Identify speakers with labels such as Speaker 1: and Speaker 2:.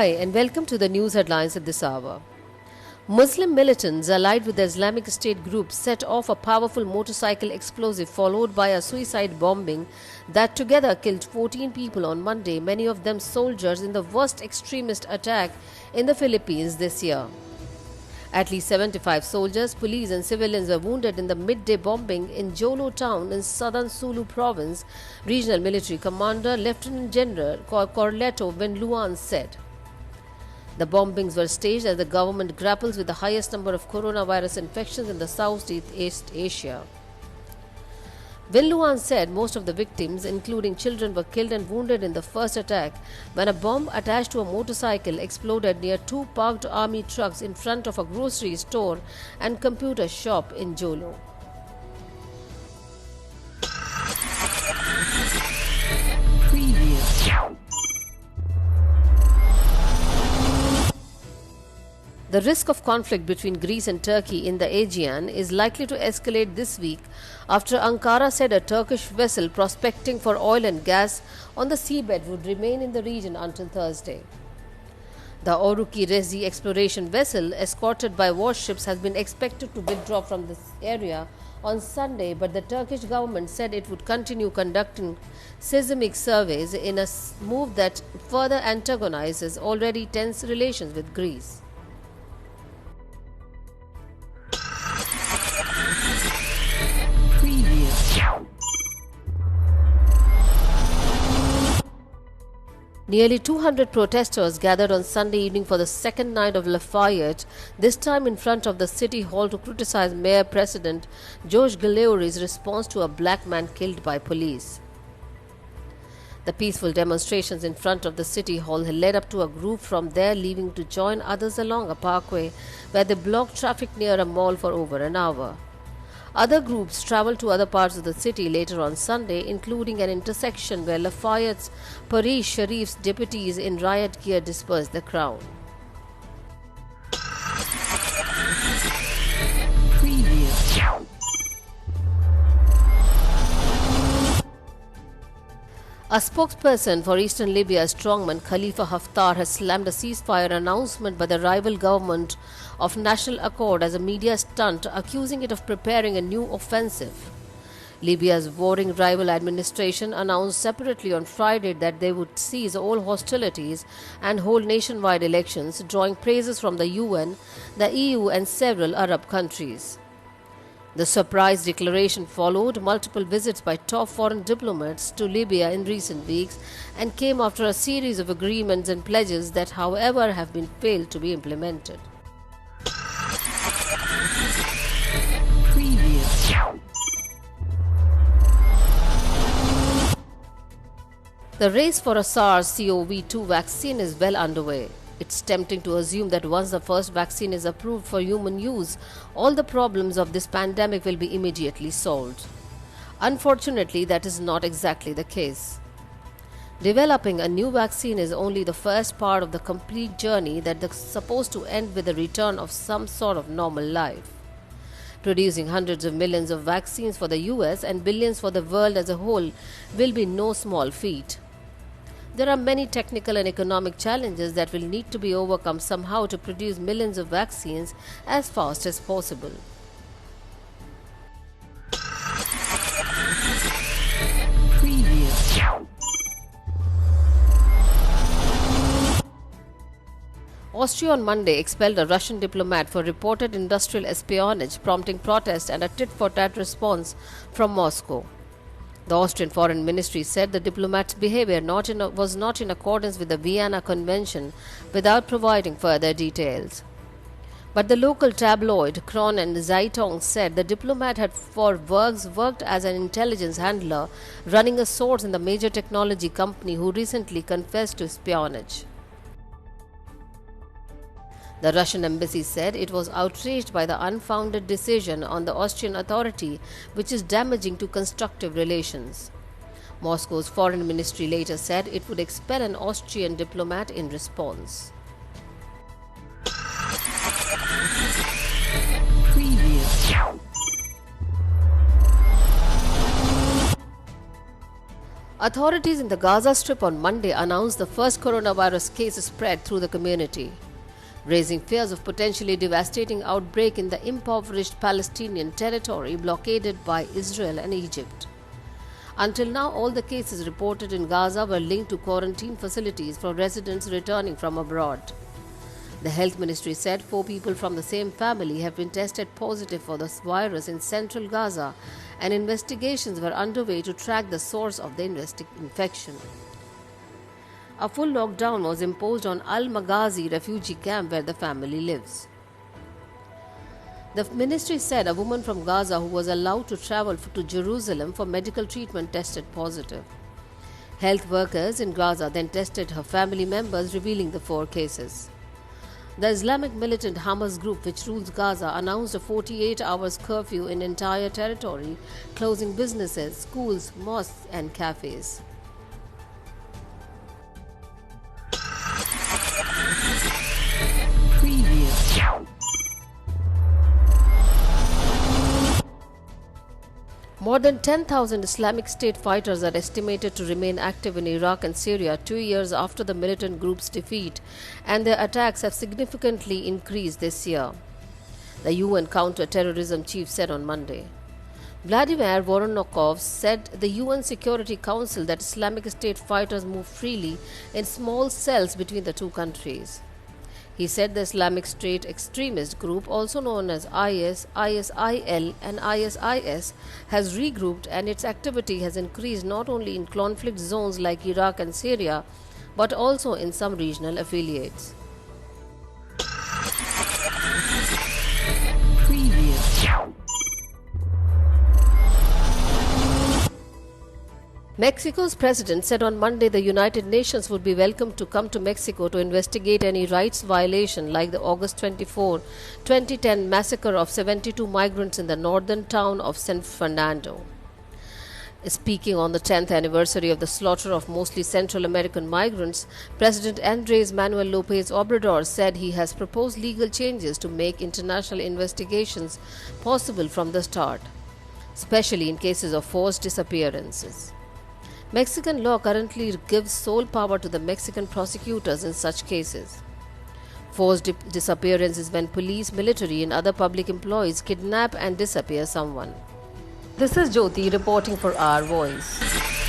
Speaker 1: Hi and welcome to the news headlines at this hour. Muslim militants allied with the Islamic State group set off a powerful motorcycle explosive followed by a suicide bombing that together killed 14 people on Monday, many of them soldiers, in the worst extremist attack in the Philippines this year. At least 75 soldiers, police and civilians were wounded in the midday bombing in Jolo town in southern Sulu province, Regional Military Commander Lieutenant General Corleto Venluan said. The bombings were staged as the government grapples with the highest number of coronavirus infections in the Southeast Asia. Venluan said most of the victims, including children, were killed and wounded in the first attack when a bomb attached to a motorcycle exploded near two parked army trucks in front of a grocery store and computer shop in Jolo. The risk of conflict between Greece and Turkey in the Aegean is likely to escalate this week after Ankara said a Turkish vessel prospecting for oil and gas on the seabed would remain in the region until Thursday. The Oruki Rezi exploration vessel, escorted by warships, has been expected to withdraw from this area on Sunday, but the Turkish government said it would continue conducting seismic surveys in a move that further antagonizes already tense relations with Greece. Nearly 200 protesters gathered on Sunday evening for the second night of Lafayette, this time in front of the City Hall, to criticize Mayor President George Galeori's response to a black man killed by police. The peaceful demonstrations in front of the City Hall led up to a group from there leaving to join others along a parkway where they blocked traffic near a mall for over an hour. Other groups traveled to other parts of the city later on Sunday, including an intersection where Lafayette's Paris Sharif's deputies in riot gear dispersed the crowd. A spokesperson for eastern Libya's strongman Khalifa Haftar has slammed a ceasefire announcement by the rival government of National Accord as a media stunt, accusing it of preparing a new offensive. Libya's warring rival administration announced separately on Friday that they would cease all hostilities and hold nationwide elections, drawing praises from the UN, the EU, and several Arab countries. The surprise declaration followed multiple visits by top foreign diplomats to Libya in recent weeks and came after a series of agreements and pledges that, however, have been failed to be implemented. The race for a SARS-CoV-2 vaccine is well underway. It's tempting to assume that once the first vaccine is approved for human use, all the problems of this pandemic will be immediately solved. Unfortunately, that is not exactly the case. Developing a new vaccine is only the first part of the complete journey that is supposed to end with the return of some sort of normal life. Producing hundreds of millions of vaccines for the US and billions for the world as a whole will be no small feat. There are many technical and economic challenges that will need to be overcome somehow to produce millions of vaccines as fast as possible. Austria on Monday expelled a Russian diplomat for reported industrial espionage, prompting protest and a tit-for-tat response from Moscow. The Austrian Foreign Ministry said the diplomat's behavior was not in accordance with the Vienna Convention, without providing further details. But the local tabloid Kronen Zeitung said the diplomat had worked as an intelligence handler, running a source in the major technology company who recently confessed to espionage. The Russian embassy said it was outraged by the unfounded decision on the Austrian authority, which is damaging to constructive relations. Moscow's foreign ministry later said it would expel an Austrian diplomat in response. Authorities in the Gaza Strip on Monday announced the first coronavirus case spread through the community, raising fears of potentially devastating outbreak in the impoverished Palestinian territory blockaded by Israel and Egypt. Until now, all the cases reported in Gaza were linked to quarantine facilities for residents returning from abroad. The health ministry said 4 people from the same family have been tested positive for this virus in central Gaza, and investigations were underway to track the source of the infection. A full lockdown was imposed on Al-Maghazi refugee camp where the family lives. The ministry said a woman from Gaza who was allowed to travel to Jerusalem for medical treatment tested positive. Health workers in Gaza then tested her family members, revealing the 4 cases. The Islamic militant Hamas group, which rules Gaza, announced a 48 hours curfew in entire territory, closing businesses, schools, mosques, and cafes. More than 10,000 Islamic State fighters are estimated to remain active in Iraq and Syria 2 years after the militant group's defeat, and their attacks have significantly increased this year, the UN counter-terrorism chief said on Monday. Vladimir Voronkov said the UN Security Council that Islamic State fighters move freely in small cells between the 2 countries. He said the Islamic State extremist group, also known as IS, ISIL and ISIS, has regrouped, and its activity has increased not only in conflict zones like Iraq and Syria, but also in some regional affiliates. Mexico's president said on Monday the United Nations would be welcome to come to Mexico to investigate any rights violation like the August 24, 2010 massacre of 72 migrants in the northern town of San Fernando. Speaking on the 10th anniversary of the slaughter of mostly Central American migrants, President Andrés Manuel López Obrador said he has proposed legal changes to make international investigations possible from the start, especially in cases of forced disappearances. Mexican law currently gives sole power to the Mexican prosecutors in such cases. Forced disappearance is when police, military, and other public employees kidnap and disappear someone. This is Jyoti reporting for Our Voice.